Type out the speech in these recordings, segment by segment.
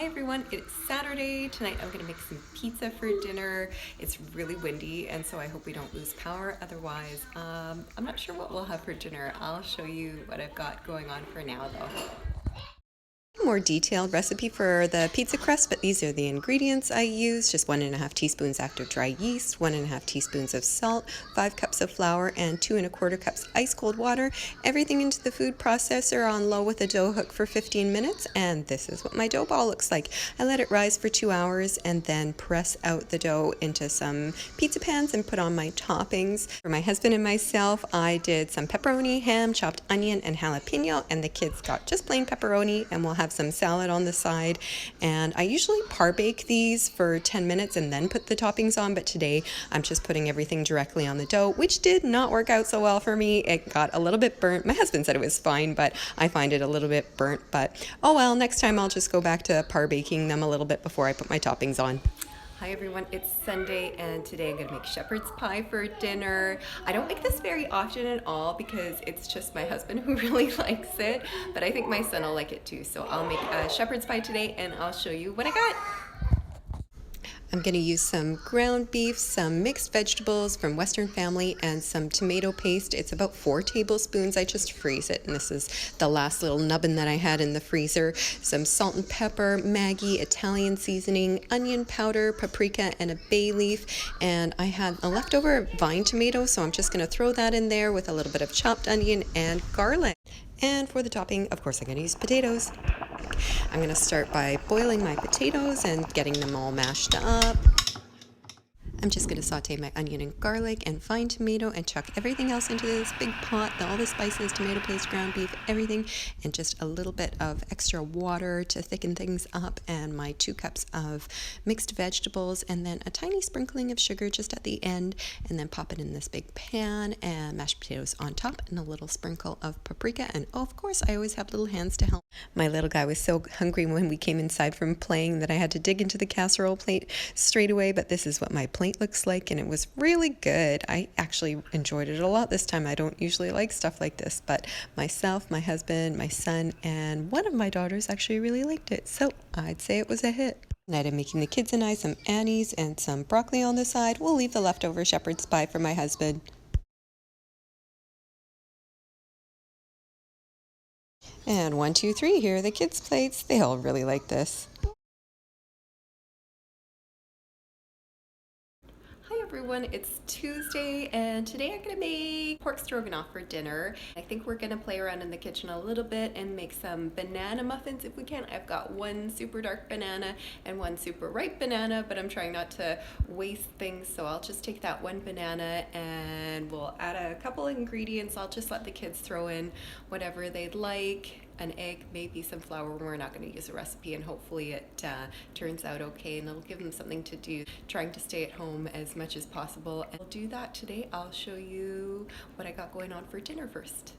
Hi everyone, it's Saturday. Tonight I'm gonna make some pizza for dinner. It's really windy and so I hope we don't lose power. Otherwise, I'm not sure what we'll have for dinner. I'll show you what I've got going on for now though. More detailed recipe for the pizza crust, but these are the ingredients I use. Just 1.5 teaspoons active dry yeast, 1.5 teaspoons of salt, 5 cups of flour, and 2.25 cups ice cold water. Everything into the food processor on low with a dough hook for 15 minutes, and this is what my dough ball looks like. I let it rise for 2 hours and then press out the dough into some pizza pans and put on my toppings. For my husband and myself, I did some pepperoni, ham, chopped onion, and jalapeno, and the kids got just plain pepperoni, and we'll have some salad on the side. And I usually par bake these for 10 minutes and then put the toppings on, but today I'm just putting everything directly on the dough, which did not work out so well for me. It got a little bit burnt. My husband said it was fine, but I find it a little bit burnt. But oh well, next time I'll just go back to par baking them a little bit before I put my toppings on. Hi everyone, it's Sunday and today I'm gonna make shepherd's pie for dinner. I don't make this very often at all because it's just my husband who really likes it, but I think my son will like it too. So I'll make a shepherd's pie today and I'll show you what I got. I'm going to use some ground beef, some mixed vegetables from Western Family, and some tomato paste. It's about 4 tablespoons. I just freeze it, and this is the last little nubbin that I had in the freezer. Some salt and pepper, Maggi, Italian seasoning, onion powder, paprika, and a bay leaf. And I had a leftover vine tomato, so I'm just going to throw that in there with a little bit of chopped onion and garlic. And for the topping, of course, I'm going to use potatoes. I'm going to start by boiling my potatoes and getting them all mashed up. I'm just going to saute my onion and garlic and fine tomato and chuck everything else into this big pot, all the spices, tomato paste, ground beef, everything, and just a little bit of extra water to thicken things up, and my 2 cups of mixed vegetables, and then a tiny sprinkling of sugar just at the end, and then pop it in this big pan, and mashed potatoes on top, and a little sprinkle of paprika, and oh, of course I always have little hands to help. My little guy was so hungry when we came inside from playing that I had to dig into the casserole plate straight away, but this is what my plate looks like, and it was really good. I actually enjoyed it a lot this time. I don't usually like stuff like this, but myself, my husband, my son, and one of my daughters actually really liked it, so I'd say it was a hit. Tonight I'm making the kids and I some anise and some broccoli on the side. We'll leave the leftover shepherd's pie for my husband. And 1, 2, 3, here are the kids' plates. They all really like this. Hi everyone, it's Tuesday and today I'm gonna make pork stroganoff for dinner. I think we're gonna play around in the kitchen a little bit and make some banana muffins if we can. I've got 1 super dark banana and 1 super ripe banana, but I'm trying not to waste things, so I'll just take that 1 banana and we'll add a couple ingredients. I'll just let the kids throw in whatever they'd like. An egg, maybe some flour. We're not going to use a recipe, and hopefully it turns out okay, and it'll give them something to do, trying to stay at home as much as possible. And I'll do that today. I'll show you what I got going on for dinner first.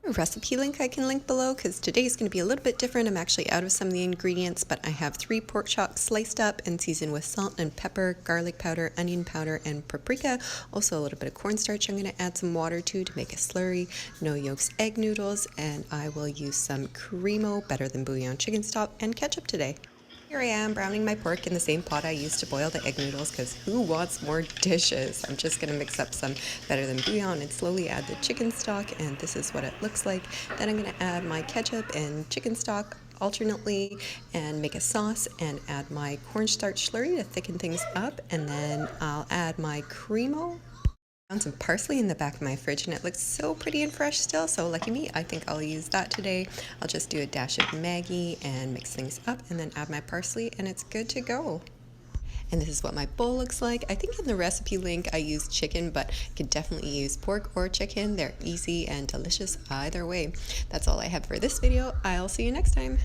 A recipe link I can link below because today's going to be a little bit different. I'm actually out of some of the ingredients, but I have 3 pork chocks sliced up and seasoned with salt and pepper, garlic powder, onion powder, and paprika. Also a little bit of cornstarch I'm going to add some water to make a slurry, no yolks egg noodles, and I will use some Cremo Better Than Bouillon chicken stock and ketchup today. Here I am browning my pork in the same pot I used to boil the egg noodles because who wants more dishes? I'm just going to mix up some Better Than Bouillon and slowly add the chicken stock, and this is what it looks like. Then I'm going to add my ketchup and chicken stock alternately and make a sauce and add my cornstarch slurry to thicken things up, and then I'll add my Cremo. Found some parsley in the back of my fridge and it looks so pretty and fresh still, so lucky me. I think I'll use that today. I'll just do a dash of Maggi and mix things up and then add my parsley and it's good to go. And this is what my bowl looks like. I think in the recipe link I used chicken, but you could definitely use pork or chicken. They're easy and delicious either way. That's all I have for this video. I'll see you next time.